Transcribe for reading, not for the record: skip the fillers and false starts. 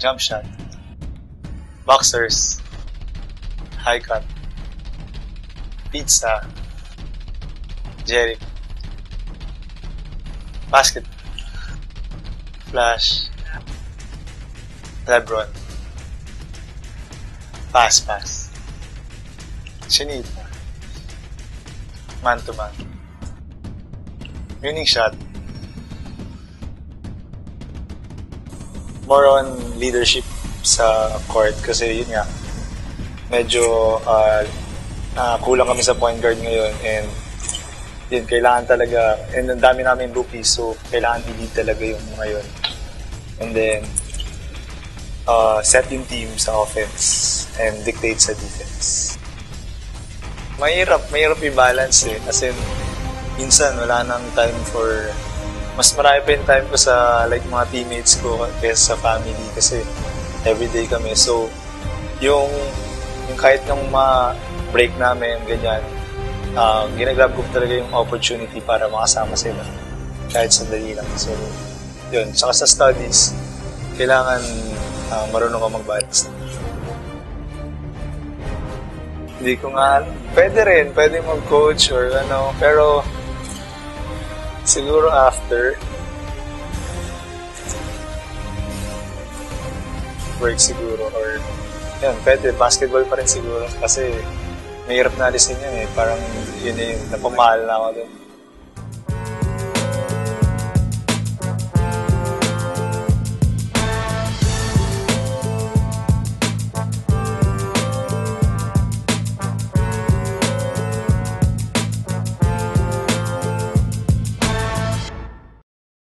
jump shot, boxers, high cut, pizza, Jeric, basket, flash, Lebron, pass, Shinita, man to man, winning shot, more on leadership sa court kasi yun nga, medyo kulang kami sa point guard ngayon and yun, kailangan talaga, and ang dami namin rookies, so kailangan i-lead talaga yung mga yun. And then, set yung team sa offense and dictate sa defense. Mahirap i-balance eh. As in, minsan wala nang time for, mas marami pa yung time ko sa like mga teammates ko kaysa sa family kasi everyday kami. So, yung kahit nung ma-break namin, ganyan, ginagrab ko talaga yung opportunity para makasama sila kahit sandali lang. So, yun. Saka sa studies, kailangan marunong ka mag-balance. Hindi ko nga, pwede mag-coach or ano, pero siguro after work siguro or yun, pwede, basketball pa rin siguro kasi mahirap na alisin yun eh. Parang yun eh, napamahal na ako dun.